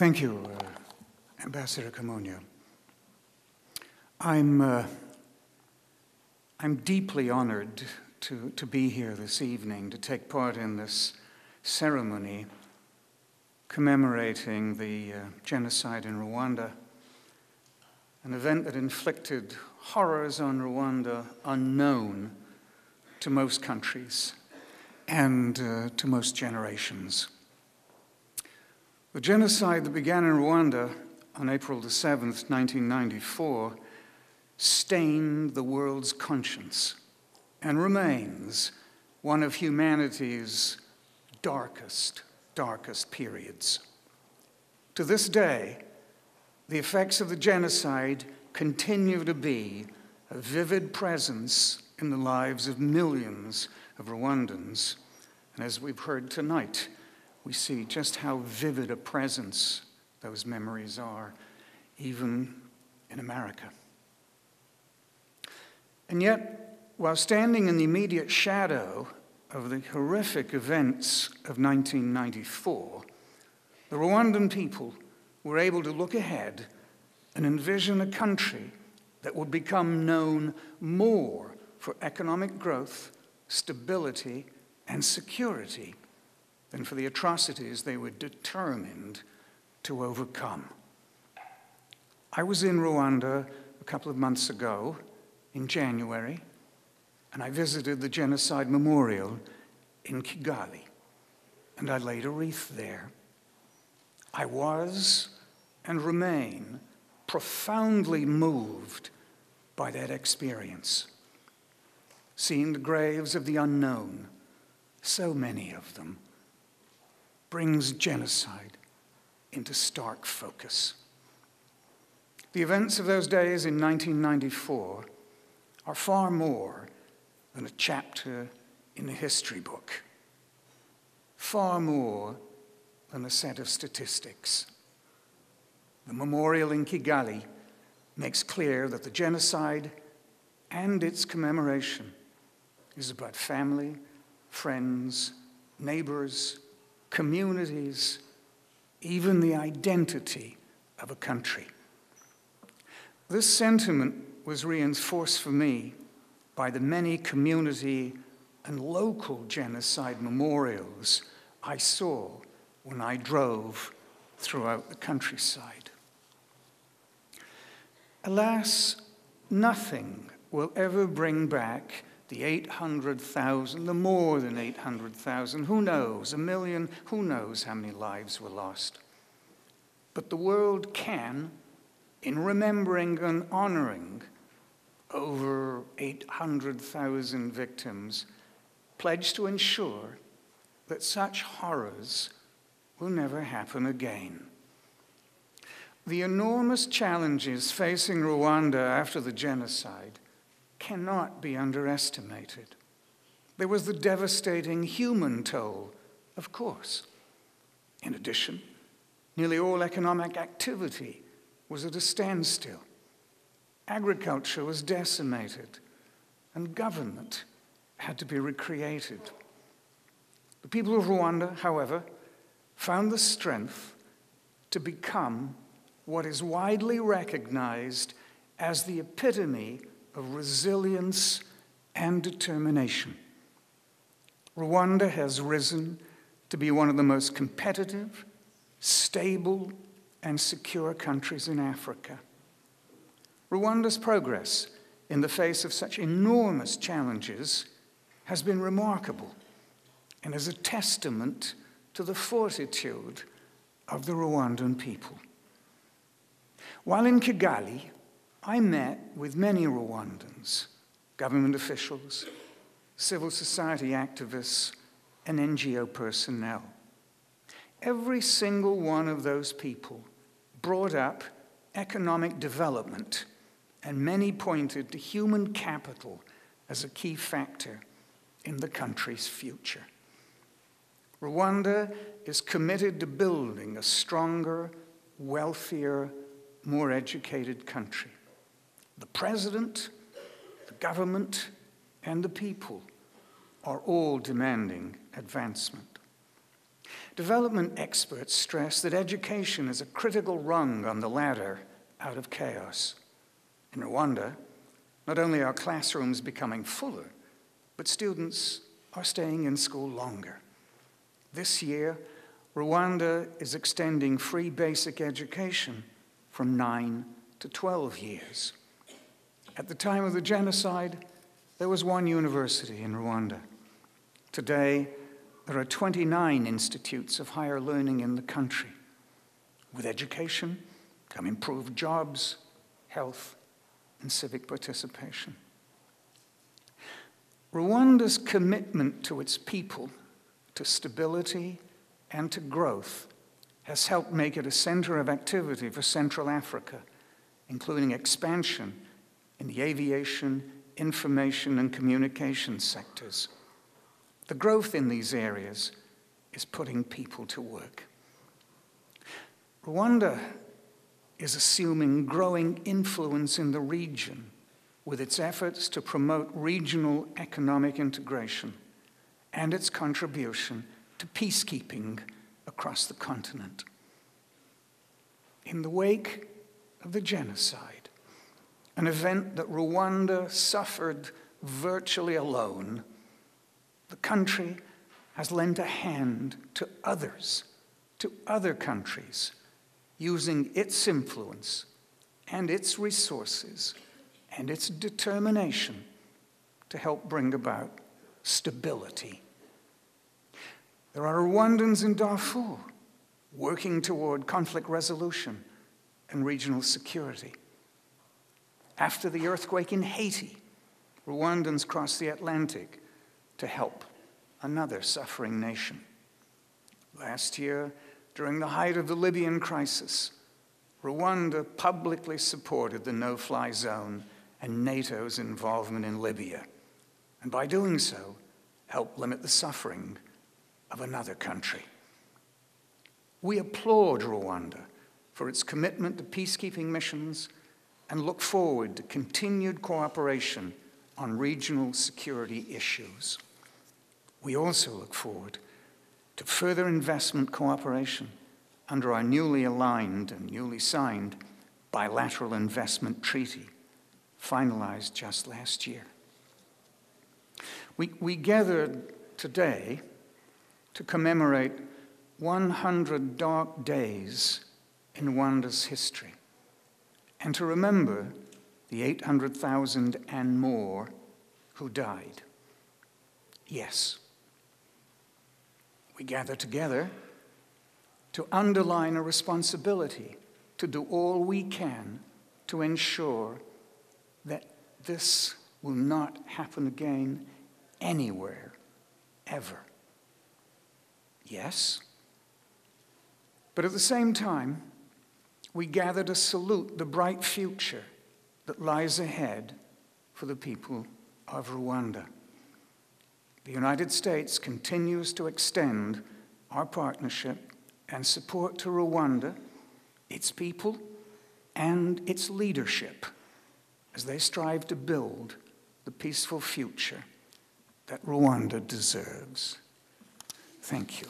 Thank you, Ambassador Kamonyo. I'm deeply honored to be here this evening to take part in this ceremony commemorating the genocide in Rwanda, an event that inflicted horrors on Rwanda unknown to most countries and to most generations. The genocide that began in Rwanda on April the 7th, 1994, stained the world's conscience and remains one of humanity's darkest periods. To this day, the effects of the genocide continue to be a vivid presence in the lives of millions of Rwandans. And as we've heard tonight, we see just how vivid a presence those memories are, even in America. And yet, while standing in the immediate shadow of the horrific events of 1994, the Rwandan people were able to look ahead and envision a country that would become known more for economic growth, stability, and security than for the atrocities they were determined to overcome. I was in Rwanda a couple of months ago, in January, and I visited the Genocide Memorial in Kigali, and I laid a wreath there. I was and remain profoundly moved by that experience. Seeing the graves of the unknown, so many of them, brings genocide into stark focus. The events of those days in 1994 are far more than a chapter in a history book, far more than a set of statistics. The memorial in Kigali makes clear that the genocide and its commemoration is about family, friends, neighbors, communities, even the identity of a country. This sentiment was reinforced for me by the many community and local genocide memorials I saw when I drove throughout the countryside. Alas, nothing will ever bring back the 800,000, the more than 800,000, who knows, 1 million, who knows how many lives were lost. But the world can, in remembering and honoring over 800,000 victims, pledge to ensure that such horrors will never happen again. The enormous challenges facing Rwanda after the genocide cannot be underestimated. There was the devastating human toll, of course. In addition, nearly all economic activity was at a standstill. Agriculture was decimated, and government had to be recreated. The people of Rwanda, however, found the strength to become what is widely recognized as the epitome of resilience and determination. Rwanda has risen to be one of the most competitive, stable, and secure countries in Africa. Rwanda's progress in the face of such enormous challenges has been remarkable and is a testament to the fortitude of the Rwandan people. While in Kigali, I met with many Rwandans, government officials, civil society activists, and NGO personnel. Every single one of those people brought up economic development, and many pointed to human capital as a key factor in the country's future. Rwanda is committed to building a stronger, wealthier, more educated country. The president, the government, and the people are all demanding advancement. Development experts stress that education is a critical rung on the ladder out of chaos. In Rwanda, not only are classrooms becoming fuller, but students are staying in school longer. This year, Rwanda is extending free basic education from 9 to 12 years. At the time of the genocide, there was one university in Rwanda. Today, there are 29 institutes of higher learning in the country. With education come improved jobs, health, and civic participation. Rwanda's commitment to its people, to stability, and to growth has helped make it a center of activity for Central Africa, including expansion in the aviation, information, and communications sectors. The growth in these areas is putting people to work. Rwanda is assuming growing influence in the region with its efforts to promote regional economic integration and its contribution to peacekeeping across the continent. In the wake of the genocide, an event that Rwanda suffered virtually alone, the country has lent a hand to others, to other countries, using its influence and its resources and its determination to help bring about stability. There are Rwandans in Darfur working toward conflict resolution and regional security. After the earthquake in Haiti, Rwandans crossed the Atlantic to help another suffering nation. Last year, during the height of the Libyan crisis, Rwanda publicly supported the no-fly zone and NATO's involvement in Libya, and by doing so, helped limit the suffering of another country. We applaud Rwanda for its commitment to peacekeeping missions and look forward to continued cooperation on regional security issues. We also look forward to further investment cooperation under our newly aligned and newly signed bilateral investment treaty, finalized just last year. We gathered today to commemorate 100 dark days in Rwanda's history and to remember the 800,000 and more who died. Yes, we gather together to underline a responsibility to do all we can to ensure that this will not happen again anywhere, ever. Yes, but at the same time, we gather to salute the bright future that lies ahead for the people of Rwanda. The United States continues to extend our partnership and support to Rwanda, its people, and its leadership as they strive to build the peaceful future that Rwanda deserves. Thank you.